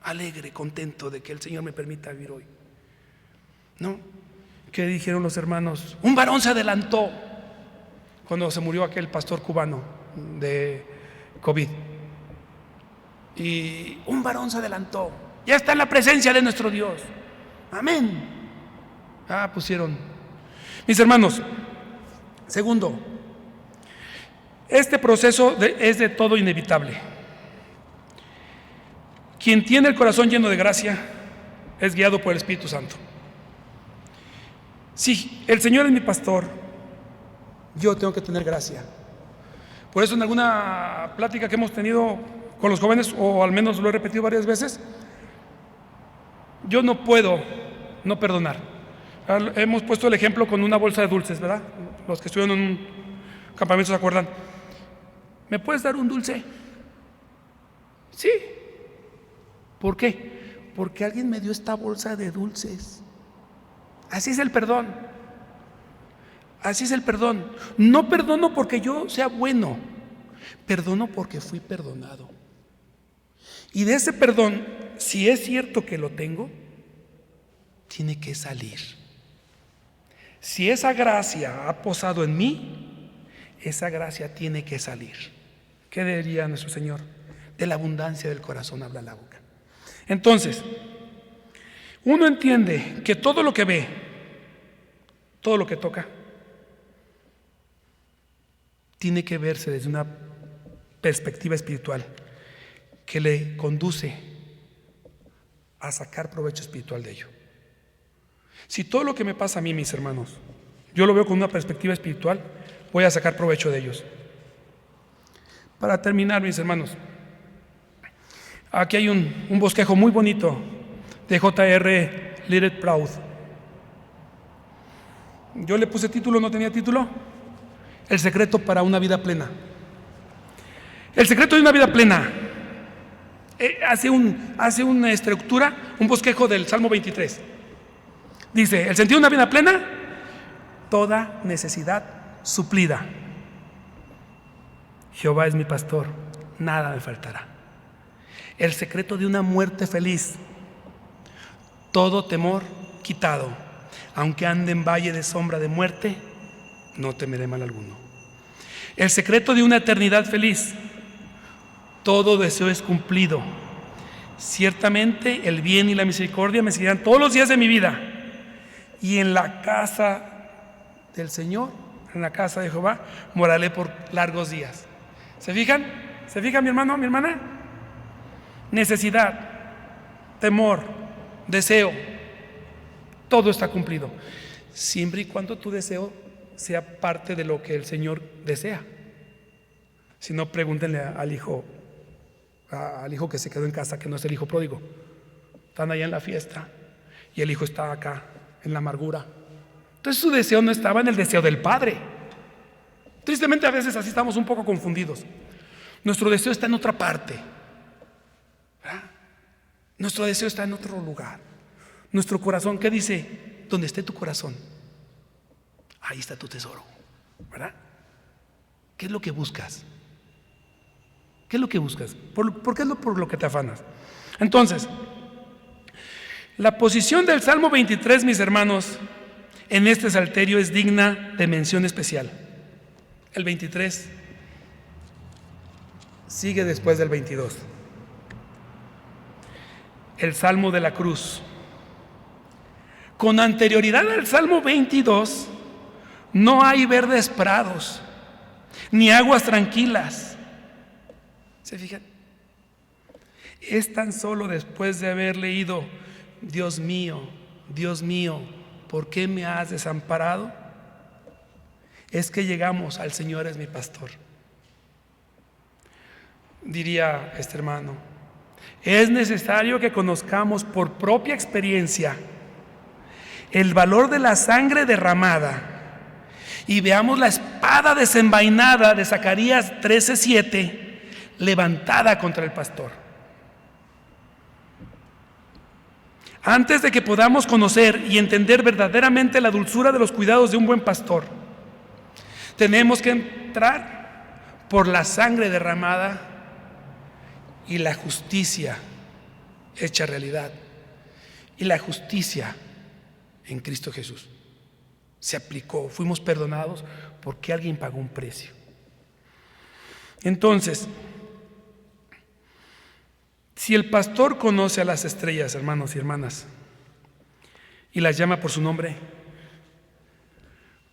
alegre, contento de que el Señor me permita vivir hoy? ¿No? ¿Qué dijeron los hermanos? Un varón se adelantó cuando se murió aquel pastor cubano de COVID. Y un varón se adelantó. Ya está en la presencia de nuestro Dios. Amén. Pusieron. Mis hermanos, segundo, este proceso es de todo inevitable. Quien tiene el corazón lleno de gracia es guiado por el Espíritu Santo. Si el Señor es mi pastor, yo tengo que tener gracia. Por eso en alguna plática que hemos tenido con los jóvenes, o al menos lo he repetido varias veces, yo no puedo no perdonar. Hemos puesto el ejemplo con una bolsa de dulces, ¿verdad? Los que estuvieron en un campamento se acuerdan. ¿Me puedes dar un dulce? Sí. ¿Por qué? Porque alguien me dio esta bolsa de dulces. Así es el perdón. Así es el perdón. No perdono porque yo sea bueno, perdono porque fui perdonado. Y de ese perdón, si es cierto que lo tengo, tiene que salir. Si esa gracia ha posado en mí, esa gracia tiene que salir. ¿Qué diría nuestro Señor? De la abundancia del corazón habla la boca. Entonces, uno entiende que todo lo que ve, todo lo que toca, tiene que verse desde una perspectiva espiritual que le conduce a sacar provecho espiritual de ello. Si todo lo que me pasa a mí, mis hermanos, yo lo veo con una perspectiva espiritual, voy a sacar provecho de ellos. Para terminar, mis hermanos, aquí hay un bosquejo muy bonito de J.R. Littleproud. Yo le puse título, no tenía título. El secreto para una vida plena. El secreto de una vida plena hace una estructura, un bosquejo del Salmo 23. Dice, el sentido de una vida plena, toda necesidad suplida. Jehová es mi pastor, nada me faltará. El secreto de una muerte feliz, todo temor quitado. Aunque ande en valle de sombra de muerte, no temeré mal alguno. El secreto de una eternidad feliz, todo deseo es cumplido. Ciertamente el bien y la misericordia me seguirán todos los días de mi vida. Y en la casa del Señor, en la casa de Jehová, moraré por largos días. ¿Se fijan? ¿Se fijan, mi hermano, mi hermana? Necesidad, temor, deseo, todo está cumplido. Siempre y cuando tu deseo sea parte de lo que el Señor desea. Si no, pregúntenle al hijo que se quedó en casa, que no es el hijo pródigo. Están allá en la fiesta y el hijo está acá en la amargura. Entonces su deseo no estaba en el deseo del Padre. Tristemente a veces así estamos un poco confundidos. Nuestro deseo está en otra parte, ¿verdad? Nuestro deseo está en otro lugar. Nuestro corazón, ¿qué dice? Donde esté tu corazón, ahí está tu tesoro, ¿verdad? ¿Qué es lo que buscas? ¿Qué es lo que buscas? ¿Por qué es por lo que te afanas? Entonces, la posición del Salmo 23, mis hermanos, en este salterio es digna de mención especial. El 23 sigue después del 22. El Salmo de la Cruz. Con anterioridad al Salmo 22, no hay verdes prados, ni aguas tranquilas. ¿Se fijan? Es tan solo después de haber leído: Dios mío, ¿por qué me has desamparado?, es que llegamos al Señor es mi pastor. Diría este hermano: es necesario que conozcamos por propia experiencia el valor de la sangre derramada y veamos la espada desenvainada de Zacarías 13:7 levantada contra el pastor. Antes de que podamos conocer y entender verdaderamente la dulzura de los cuidados de un buen pastor, tenemos que entrar por la sangre derramada y la justicia hecha realidad. Y la justicia en Cristo Jesús se aplicó, fuimos perdonados porque alguien pagó un precio. Entonces, si el pastor conoce a las estrellas, hermanos y hermanas, y las llama por su nombre,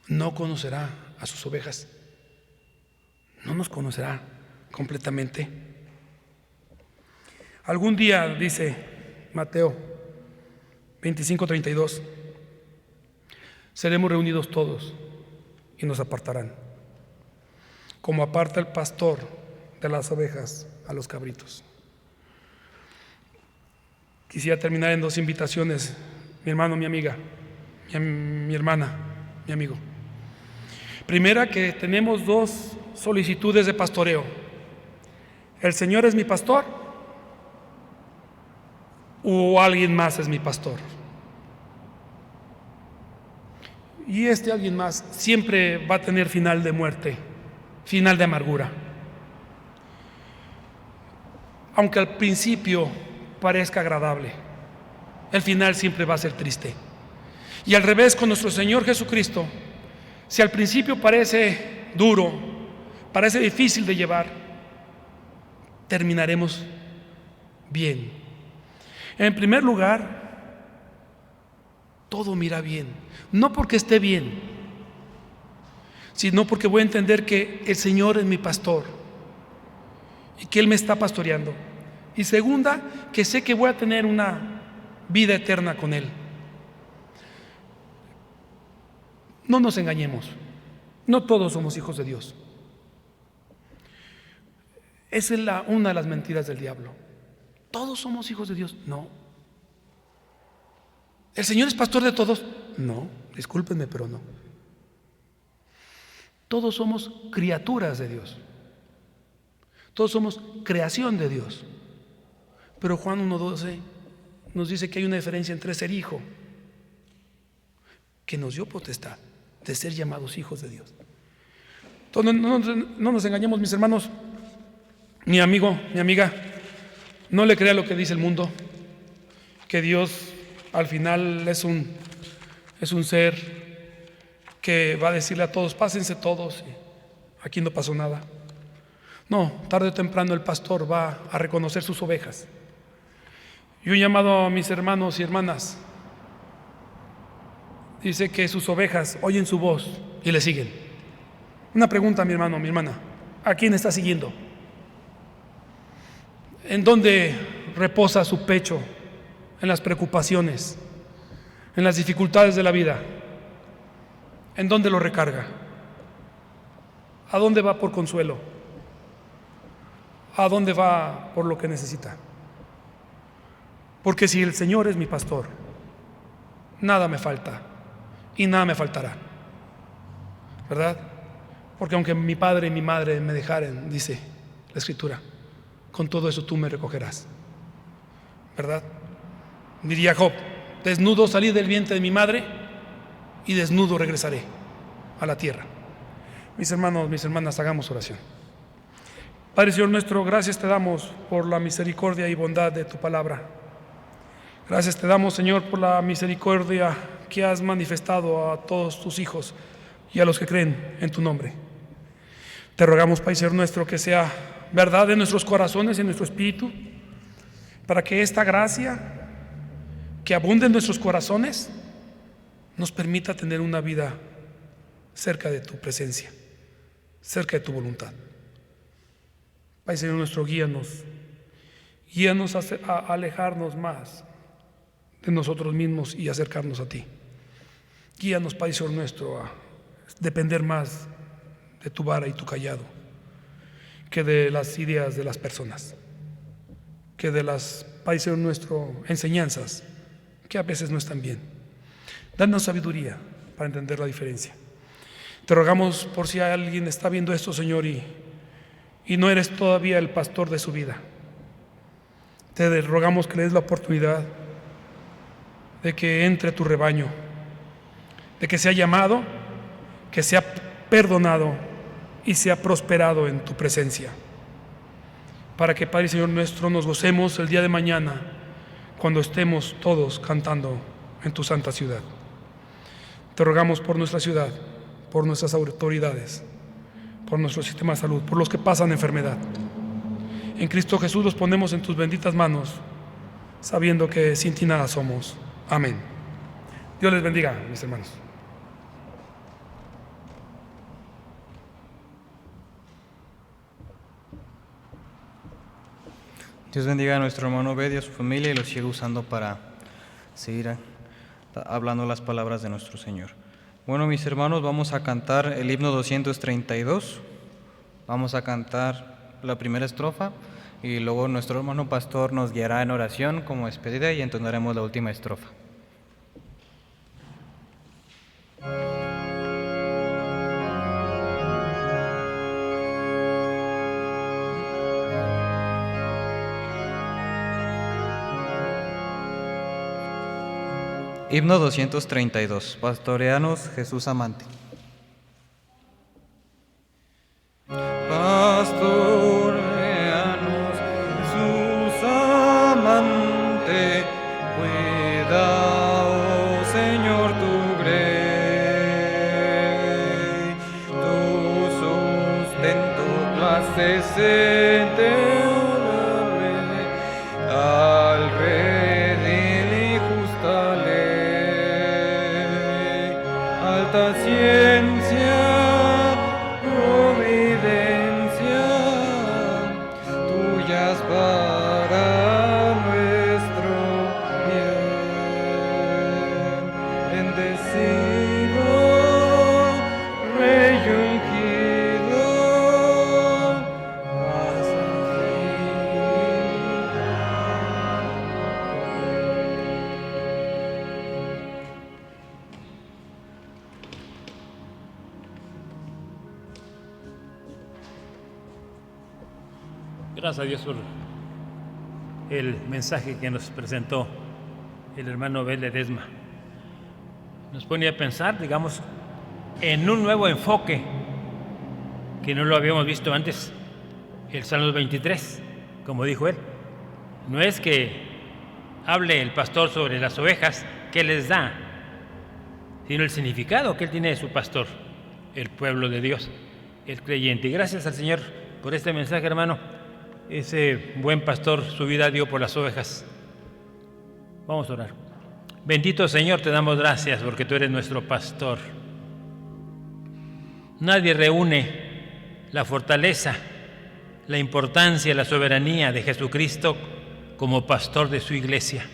no conocerá a sus ovejas, no nos conocerá completamente. Algún día, dice Mateo 25:32, seremos reunidos todos y nos apartarán, como aparta el pastor de las ovejas a los cabritos. Quisiera terminar en dos invitaciones, mi hermano, mi amiga, mi hermana, mi amigo. Primera, que tenemos dos solicitudes de pastoreo: ¿el Señor es mi pastor o alguien más es mi pastor? Y este alguien más siempre va a tener final de muerte, final de amargura. Aunque al principio parezca agradable, el final siempre va a ser triste. Y al revés con nuestro Señor Jesucristo, si al principio parece duro, parece difícil de llevar, terminaremos bien. En primer lugar, todo mira bien, no porque esté bien, sino porque voy a entender que el Señor es mi pastor y que Él me está pastoreando. Y segunda, que sé que voy a tener una vida eterna con Él. No nos engañemos, no todos somos hijos de Dios. Esa es una de las mentiras del diablo. ¿Todos somos hijos de Dios? No. ¿El Señor es pastor de todos? No, discúlpenme, pero no. Todos somos criaturas de Dios. Todos somos creación de Dios. Pero Juan 1:12 nos dice que hay una diferencia entre ser hijo, que nos dio potestad de ser llamados hijos de Dios. Entonces, no nos engañemos, mis hermanos, mi amigo, mi amiga. No le crea lo que dice el mundo, que Dios al final es un ser que va a decirle a todos: pásense todos, aquí no pasó nada. No, tarde o temprano el pastor va a reconocer sus ovejas. Y un llamado a mis hermanos y hermanas: dice que sus ovejas oyen su voz y le siguen. Una pregunta, mi hermano, mi hermana: ¿a quién está siguiendo? ¿En dónde reposa su pecho? ¿En las preocupaciones? ¿En las dificultades de la vida? ¿En dónde lo recarga? ¿A dónde va por consuelo? ¿A dónde va por lo que necesita? Porque si el Señor es mi pastor, nada me falta y nada me faltará, ¿verdad? Porque aunque mi padre y mi madre me dejaren, dice la Escritura, con todo eso tú me recogerás, ¿verdad? Diría Job: desnudo salí del vientre de mi madre y desnudo regresaré a la tierra. Mis hermanos, mis hermanas, hagamos oración. Padre Señor nuestro, gracias te damos por la misericordia y bondad de tu palabra. Gracias te damos, Señor, por la misericordia que has manifestado a todos tus hijos y a los que creen en tu nombre. Te rogamos, Padre Señor nuestro, que sea verdad en nuestros corazones y en nuestro espíritu, para que esta gracia que abunde en nuestros corazones nos permita tener una vida cerca de tu presencia, cerca de tu voluntad. Padre Señor nuestro, guíanos a alejarnos más de nosotros mismos y acercarnos a ti. Guíanos, Padre Señor nuestro, a depender más de tu vara y tu callado que de las ideas de las personas, que de las, Padre Señor nuestro, enseñanzas que a veces no están bien. Danos sabiduría para entender la diferencia. Te rogamos por si alguien está viendo esto, Señor, y no eres todavía el pastor de su vida. Te rogamos que le des la oportunidad de que entre tu rebaño, de que sea llamado, que sea perdonado y sea prosperado en tu presencia, para que, Padre Señor nuestro, nos gocemos el día de mañana cuando estemos todos cantando en tu santa ciudad. Te rogamos por nuestra ciudad, por nuestras autoridades, por nuestro sistema de salud, por los que pasan enfermedad. En Cristo Jesús los ponemos en tus benditas manos, sabiendo que sin ti nada somos. Amén. Dios les bendiga, mis hermanos. Dios bendiga a nuestro hermano Obed y a su familia y los siga usando para seguir hablando las palabras de nuestro Señor. Bueno, mis hermanos, vamos a cantar el himno 232. Vamos a cantar la primera estrofa y luego nuestro hermano pastor nos guiará en oración como despedida y entonaremos la última estrofa. Himno 232. Pastoreanos, Jesús amante. Pastoreanos, Jesús amante, cuida, oh Señor, tu grey, tu sustento placente al redil y justa ley, alta ciencia, providencia, tuyas para nuestro bien. Bendecido, Rey ungido, paz Gracias a Dios por el mensaje que nos presentó el hermano Obed Ledesma. Nos pone a pensar, digamos, en un nuevo enfoque que no lo habíamos visto antes, el Salmo 23, como dijo él. No es que hable el pastor sobre las ovejas que les da, sino el significado que él tiene de su pastor, el pueblo de Dios, el creyente. Y gracias al Señor por este mensaje, hermano. Ese buen pastor su vida dio por las ovejas. Vamos a orar. Bendito Señor, te damos gracias porque tú eres nuestro pastor. Nadie reúne la fortaleza, la importancia, la soberanía de Jesucristo como pastor de su iglesia.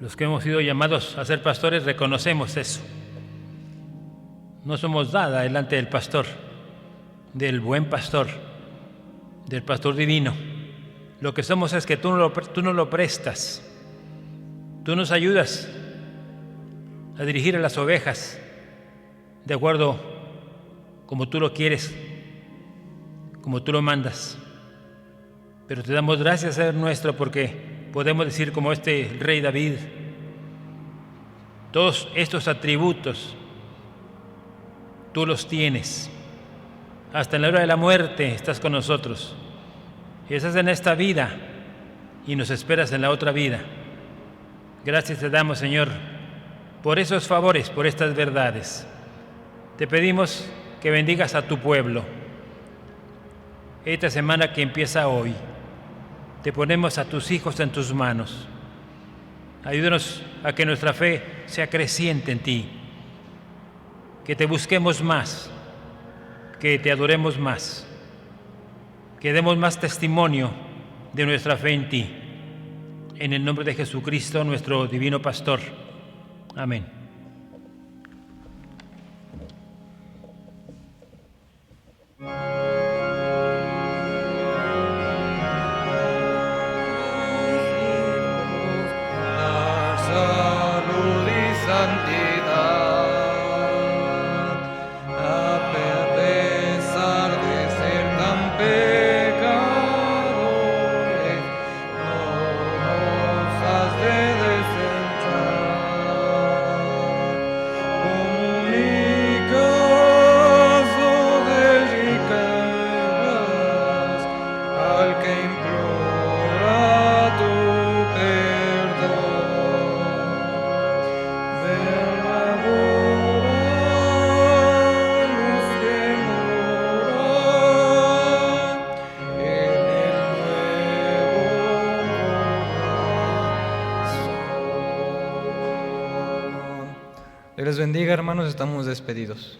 Los que hemos sido llamados a ser pastores reconocemos eso. No somos nada delante del pastor, del buen pastor, del pastor divino. Lo que somos es que tú no lo prestas. Tú nos ayudas a dirigir a las ovejas de acuerdo como tú lo quieres, como tú lo mandas. Pero te damos gracias, Señor nuestro, porque podemos decir como este rey David, todos estos atributos tú los tienes. Hasta en la hora de la muerte estás con nosotros. Y estás en esta vida y nos esperas en la otra vida. Gracias te damos, Señor, por esos favores, por estas verdades. Te pedimos que que bendigas a tu pueblo. Esta semana que empieza hoy, te ponemos a tus hijos en tus manos. Ayúdanos a que nuestra fe sea creciente en ti, que te busquemos más, que te adoremos más, que demos más testimonio de nuestra fe en ti. En el nombre de Jesucristo, nuestro divino pastor. Amén. Salud y santidad, a pesar de ser tan pecadores, no nos has de desechar. Comunicazo de riquezas al que implora tu perdón. Verdadera luz que mora en el nuevo corazón. Dios les bendiga, hermanos, estamos despedidos.